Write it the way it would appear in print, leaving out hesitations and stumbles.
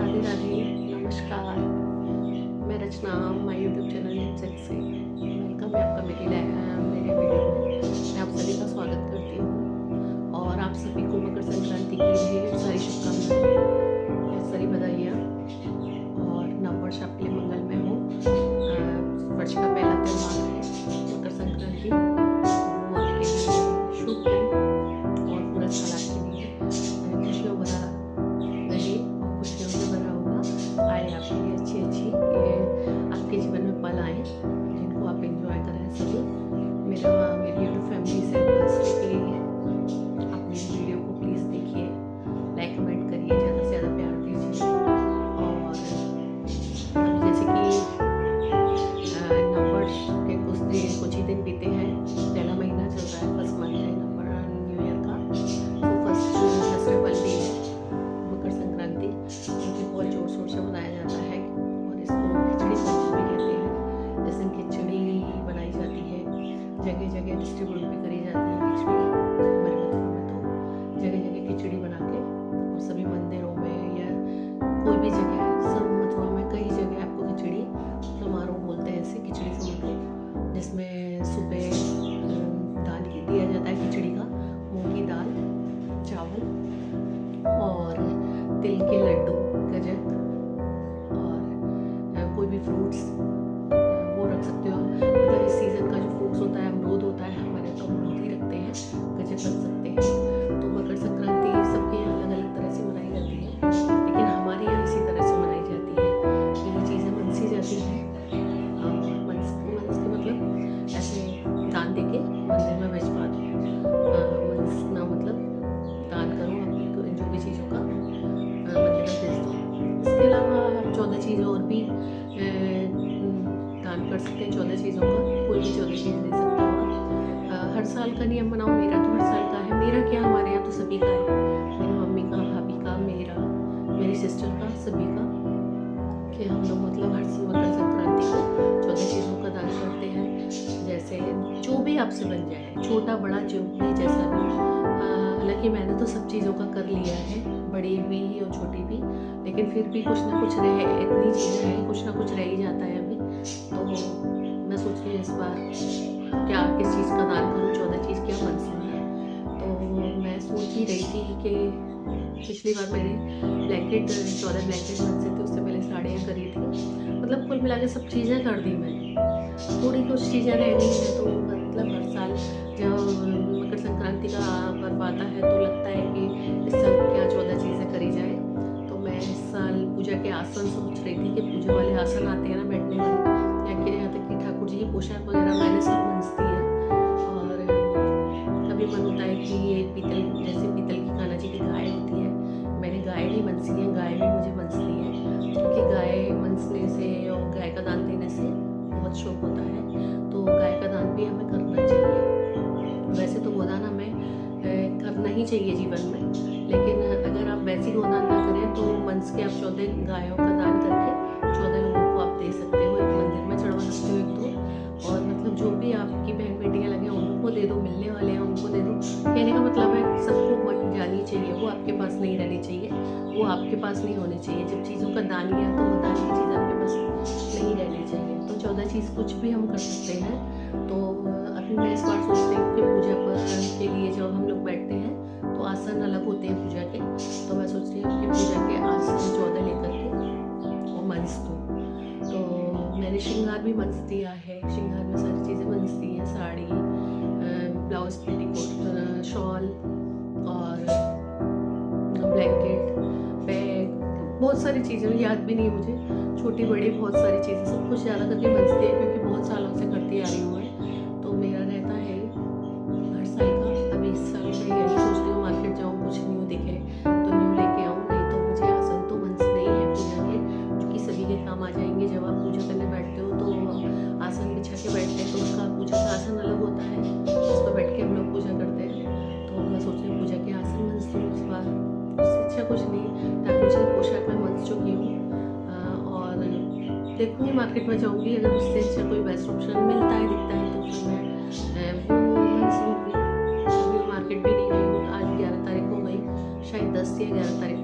राधे राधे, नमस्कार। मैं रचना my YouTube channel namesake से वेलकम है आपका मेरे वीडियो में। मैं आप सभी का स्वागत करती हूँ और आप सभी को मकर संक्रांति की ढेर सारी शुभकामनाएं, ढेर सारी बधाइयाँ और नववर्ष आपके लिए मंगलमय हो। वर्ष का पहला त्यौहार है मकर संक्रांति, वो आपके लिए शुभ है और पूरा साल आपके लिए खुशियों भरा रहे और खुशियों से भरा हुआ आए आपके लिए। अच्छी आपके जीवन में पल आए जिनको आप एंजॉय करें सभी। मेरी यूट्यूब फैमिली से रिक्वेस्ट है कि आप मेरी वीडियो को प्लीज़ देखिए, लाइक कमेंट करिए, ज़्यादा से ज़्यादा प्यार दीजिए। और अभी जैसे कि नववर्ष के कुछ ही दिन बीते हैं, पहला महीना चल रहा है, फर्स्ट मंथ है न्यू ईयर का। तो फर्स्ट फेस्टिवल भी है मकर संक्रांति, जो कि बहुत जोर शोर से मनाया जाता है और इसको खिचड़ी पंच भी कहते हैं। जिस दिन खिचड़ी बनाई जाती है, जगह जगह डिस्ट्रीब्यूट भी करी जाती है खिचड़ी। हमारे मथुरा में तो जगह जगह खिचड़ी बना के और सभी मंदिरों में या कोई भी जगह, सब मथुरा में कई जगह आपको खिचड़ी समारोह बोलते हैं, ऐसे खिचड़ी समारोह, जिसमें सुबह दाल दिया जाता है खिचड़ी का, मूंग की दाल, चावल और तिल के लड्डू, गजक और कोई भी फ्रूट्स वो रख सकते हो। मतलब इस सीज़न का जो फ्रूट्स होता है, अमरूद होता है, हमारे तो अमरूद ही रखते हैं, गजक रख सकते हैं। तो मकर संक्रांति सबके यहाँ अलग अलग तरह से मनाई जाती है, लेकिन हमारे यहाँ इसी तरह से मनाई जाती है कि ये चीज़ें मनसी जाती हैं। मनस के मतलब ऐसे दान दे के मंदिर में भिजवा दो। मनसना मतलब दान करो आप जो भी चीज़ों का मंदिर में भेज दो। इसके अलावा आप 14 चीज़ और भी दान कर सकते हैं। 14 चीज़ों का कोई भी 14 चीज़ दे सकता होगा। हर साल का नियम बनाओ, मेरा तो हर साल का है। मेरा क्या, हमारे यहाँ तो सभी का है, मेरी मम्मी का, भाभी का, मेरी सिस्टर का, सभी का, कि हम लोग मतलब हर मकर संक्रांति को 14 चीज़ों का दान करते हैं। जैसे जो भी आपसे बन जाए, छोटा बड़ा जो भी जैसा भी। हालांकि मैंने तो सब चीज़ों का कर लिया है, बड़ी भी और छोटी भी, लेकिन फिर भी कुछ ना कुछ रहे, इतनी चीज़ें हैं, कुछ ना कुछ रह ही जाता है अभी। तो मैं सोच रही हूँ इस बार क्या किस चीज़ का दान करूँ, 14 चीज़ क्या बन सकती है। तो मैं सोच ही रही थी कि पिछली बार मैंने 14 ब्लैंकेट बन से थे, उससे पहले साड़ियाँ करी थी। मतलब कुल मिला के सब चीज़ें कर दी मैंने, थोड़ी कुछ चीज़ें रह गई हैं। तो मतलब हर साल जब मकर संक्रांति का पर्व आता है तो लगता है कि इस साल क्या 14 चीज़ें करी जाए। तो मैं इस साल पूजा के आसन सोच रही थी कि पूजा वाले आसन आते हैं ना बैठने वाले, यहाँ तक कि ठाकुर जी की पोशाक वगैरह मैंने सब मनती है। और कभी मन होता है कि ये पीतल की कान्हा जी की गाय होती है, मैंने गाय नहीं मनसी है, गाय भी मुझे मनसनी है, क्योंकि गाय मनसने से और गाय का दान देने से बहुत शौक होता है। तो गाय का दान भी हमें करना चाहिए। वैसे तो गोदान हमें करना ही चाहिए जीवन में, लेकिन अगर आप वैसी गोदान ना करें तो मनस के आप 14 गायों का दान करके 14 लोगों को आप दे सकते हो, एक मंदिर में चढ़वा सकते हो, एक दो। और मतलब जो भी आपकी बहन बेटियाँ लगे उनको दे दो, मिलने वाले हैं उनको दे दो। कहने का मतलब है सबको बट जानी चाहिए, वो आपके पास नहीं रहनी चाहिए, वो आपके पास नहीं होनी चाहिए। जब चीज़ों का दान लिया तो वो दान की चीज़ आपके पास नहीं रहनी चाहिए। तो 14 चीज़ कुछ भी हम कर सकते हैं। तो अभी मैं इस बार सोच रही हूँ कि पूजा के लिए जब हम लोग बैठते हैं तो आसन अलग होते हैं पूजा के, तो मैं सोच रही हूँ कि पूजा के आसन 14 लेकर के और मंस दूँ। तो मैंने श्रृंगार भी मंस दिया है, श्रृंगार में सारी चीज़ें मंस दी हैं, साड़ी, ब्लाउज, पेटीकोट, शॉल और ब्लैंकेट, बैग, बहुत सारी चीज़ें याद भी नहीं है मुझे, छोटी बड़ी बहुत सारी चीज़ें, सब कुछ ज़्यादा करके मनती है क्योंकि बहुत सालों से करती आ रही हूँ मैं। तो मेरा रहता है हर साल का। अभी इस साल मैं यही सोच रही हूँ मार्केट जाऊँ, कुछ न्यू दिखे तो न्यू लेके आऊँ, नहीं तो मुझे आसन तो मनसने ही है पूजा के, जो कि सभी के काम आ जाएंगे। जब आप पूजा करने बैठते हो तो आसन बिछा के बैठते हैं, तो उसका पूजा का आसन अलग होता है, उस पर बैठ के हम लोग पूजा करते हैं। तो मैं सोच रही हूँ पूजा के आसन मनस दूँ इस बार, उससे अच्छा कुछ नहीं, ठाकुर जी की पोशाक में मनस चुकी हूँ। और देखूँगी मार्केट में जाऊँगी, अगर उससे अच्छा कोई बेस्ट ऑप्शन मिलता है, दिखता है तो फिर मैं वो मनस लूँगी। अभी मार्केट भी नहीं गई हूँ, आज 11 तारीख हो गई, शायद 10 या 11 तारीख